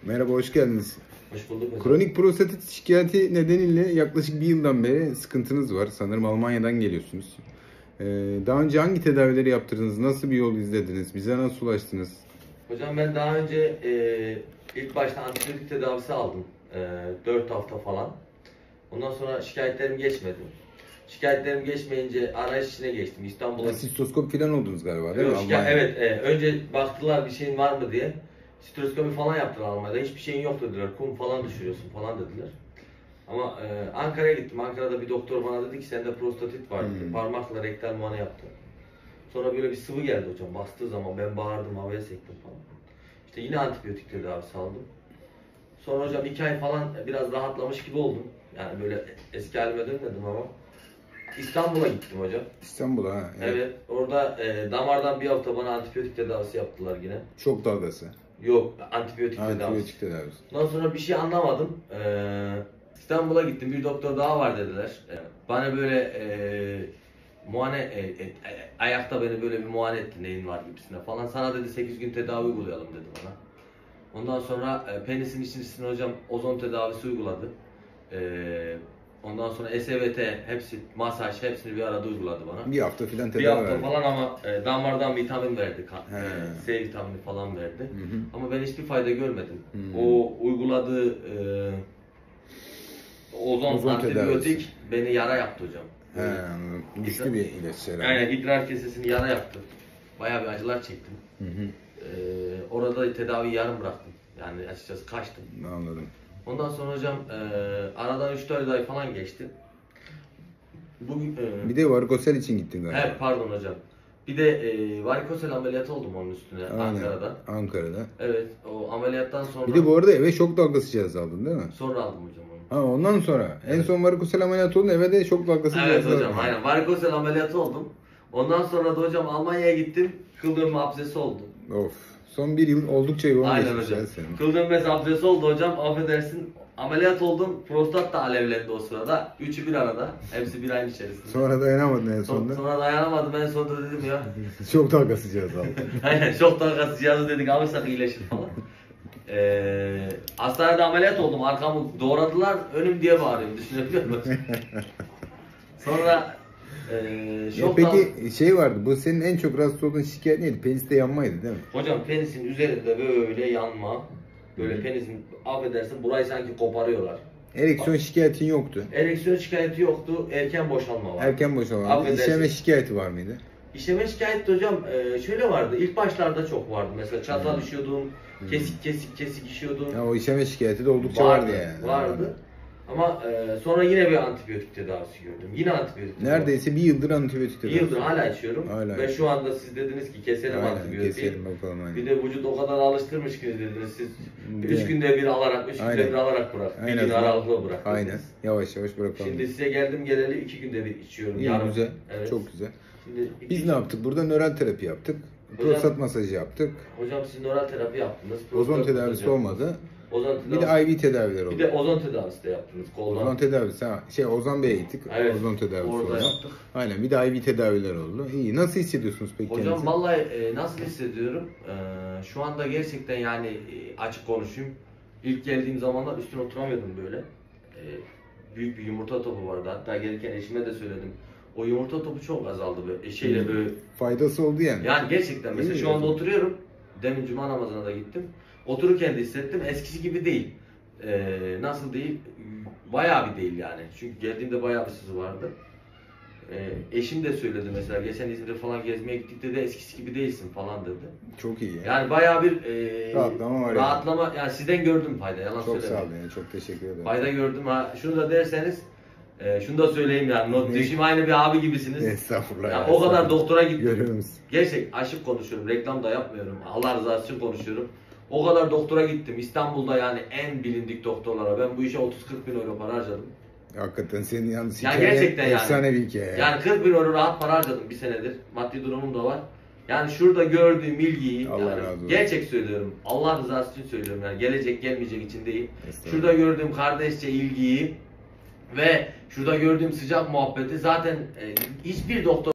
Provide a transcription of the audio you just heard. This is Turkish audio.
Merhaba, hoş geldiniz. Hoş bulduk hocam. Kronik prostatit şikayeti nedeniyle yaklaşık bir yıldan beri sıkıntınız var. Sanırım Almanya'dan geliyorsunuz. Daha önce hangi tedavileri yaptırdınız? Nasıl bir yol izlediniz? Bize nasıl ulaştınız? Hocam ben daha önce ilk başta antibiyotik tedavisi aldım. 4 hafta falan. Ondan sonra şikayetlerim geçmedi. Şikayetlerim geçmeyince arayış içine geçtim. İstanbul'a. Sistoskop falan oldunuz galiba değil mi? Evet, önce baktılar bir şeyin var mı diye. Sitroskopi falan yaptılar Almanya'da. Hiçbir şeyin yok dediler. Kum falan düşürüyorsun falan dediler. Ama Ankara'ya gittim. Ankara'da bir doktor bana dedi ki sende prostatit var dedi. Parmakla rektal muayene yaptı. Sonra böyle bir sıvı geldi hocam. Bastığı zaman ben bağırdım, havaya sektim falan. İşte yine antibiyotik tedavisi aldım. Sonra hocam 2 ay falan biraz rahatlamış gibi oldum. Yani böyle eski halime dönmedim ama. İstanbul'a gittim hocam. İstanbul'a ha. Evet. Orada damardan bir hafta bana antibiyotik tedavisi yaptılar yine. Şok dalgası. Yok, antibiyotik tedavisi. Antibiyotik tedavisi. Ondan sonra bir şey anlamadım. İstanbul'a gittim. Bir doktor daha var dediler. Bana böyle ayakta beni böyle bir muayene etti neyin var gibisine falan. Sana dedi 8 gün tedavi uygulayalım dedi bana. Ondan sonra penisin içerisine hocam ozon tedavisi uyguladı. Ondan sonra SVT, hepsi, masaj, hepsini bir arada uyguladı bana. Bir hafta falan tedavi Bir hafta verdi. falan ama damardan vitamin verdi. C vitamini falan verdi. Hı. Ama ben hiçbir fayda görmedim. O uyguladığı ozon antibiyotik tedavisi beni yara yaptı hocam. Anladım. Güçlü bir ilaç herhalde. Aynen, idrar kesesini yara yaptı. Bayağı bir acılar çektim. Orada tedaviyi yarım bıraktım. Yani açıkçası kaçtım. Anladım. Ondan sonra hocam aradan 3-4 ay falan geçti. Bugün Bir de varikosel için gittin galiba. evet, pardon hocam. Bir de varikosel ameliyatı oldum onun üstüne. Aynen. Ankara'da. Ankara'da. Evet, o ameliyattan sonra. Bir de bu arada eve şok dalgası cihazı aldın değil mi? Sonra aldım hocam onu. Ha, ondan sonra. Evet. En son varikosel ameliyatı oldun, eve de şok dalgası Evet cihazı hocam, aldın. aynen. Varikosel ameliyatı oldum. Ondan sonra da hocam Almanya'ya gittim. Kıl dönme absesi oldu. Of. Son bir yıl oldukça yoğun Aynen geçmiş hocam. ya senin. Kıl dönmesi absesi oldu hocam. Affedersin. Ameliyat oldum. Prostat da alevlendi o sırada. Üçü bir arada. Hepsi bir ayın içerisinde. Sonra dayanamadın en sonunda. Sonra dayanamadım. En sonunda dedim ya. Şok dalgası cihazı aldın. Aynen, şok dalgası cihazı dedik, alırsak iyileşir falan. Hastanede ameliyat oldum. Arkamı doğradılar. Önüm diye bağırıyorum. Düşünebiliyor musun? Sonra şok Peki şey vardı. Bu senin en çok rahatsız olduğun şikayet neydi? Peniste yanmaydı değil mi? Hocam penisin üzerinde böyle yanma. Böyle penisin, affedersin, burayı sanki koparıyorlar. Ereksiyon şikayetin yoktu. Ereksiyon şikayeti yoktu. Erken boşalma var. Erken boşalma. Affedersin. İşeme şikayeti var mıydı? İşeme şikayeti hocam şöyle vardı. İlk başlarda çok vardı. Mesela çatal işiyordum. Kesik işiyordum. Ya o işeme şikayeti de oldukça vardı yani. Vardı. Ama sonra yine bir antibiyotik tedavisi gördüm. Yine antibiyotik tedavisi. Neredeyse bir yıldır antibiyotik Bir tedavisi. yıldır hala içiyorum. Hala Ve şu anda siz dediniz ki keselim Aynen, antibiyotiği. keselim bakalım, aynen. Bir de vücut o kadar alıştırmış ki dediniz siz. Evet. 3 günde bir alarak, 3 günde Aynen. bir alarak bırak. Bir Aynen. gün aralıklı bırak. Aynen. dediniz. Yavaş yavaş bırakalım. Şimdi size geldim geleli 2 günde bir içiyorum. İyi, yarım. güzel. Evet. Çok güzel. Şimdi Biz ne yaptık? Burada nöral terapi yaptık. Hocam- Prostat masajı yaptık. Hocam siz nöral terapi yaptınız. Ozon prostat tedavisi masajı olmadı. yaptınız. Ozon Bir tedavisi. de IV tedaviler oldu. Bir de ozon tedavisi de yaptınız koldan. Ozon tedavisi, Ozan Bey'e gittik. Evet, Ozon tedavisi orada oldu. yaptık. Aynen, bir de IV tedaviler oldu. İyi. Nasıl hissediyorsunuz peki Hocam kendinizi? vallahi nasıl hissediyorum? Şu anda gerçekten yani açık konuşayım. İlk geldiğim zamanlar üstüne oturamıyordum böyle. Büyük bir yumurta topu vardı. Hatta gelirken eşime de söyledim. O yumurta topu çok azaldı böyle. Şeyle böyle. Faydası oldu yani. Yani gerçekten mesela İyi şu anda mi? oturuyorum. Demin cuma namazına da gittim. Otururken de hissettim. Eskisi gibi değil. Nasıl değil? Bayağı bir değil yani. Çünkü geldiğimde bayağı bir sızı vardı. Eşim de söyledi mesela, geçen İzmir'e falan gezmeye gittik dedi, eskisi gibi değilsin falan dedi. Çok iyi. Yani bayağı bir Rahatlama var rahatlama, yani sizden gördüm fayda, yalan Çok söylemem. sağ olun yani. Çok teşekkür ederim. Fayda gördüm ha. Şunu da derseniz, şunu da söyleyeyim yani, düşüm aynı bir abi gibisiniz. Estağfurullah. Yani o kadar doktora gittim. Görüyoruz. Gerçek açık konuşuyorum, reklam da yapmıyorum. Allah rızası için konuşuyorum. O kadar doktora gittim. İstanbul'da yani en bilindik doktorlara. Ben bu işe 30-40 bin euro para harcadım. Hakikaten senin yalnız Yani hikaye gerçekten yani. efsane bir hikaye. Yani 40 bin euro rahat para harcadım bir senedir. Maddi durumum da var. Yani şurada gördüğüm ilgiyi, Allah yani razı olsun. gerçek söylüyorum. Allah rızası için söylüyorum yani, gelecek gelmeyecek için değil. Estağfurullah. Şurada gördüğüm kardeşçe ilgiyi ve şurada gördüğüm sıcak muhabbeti zaten hiçbir doktor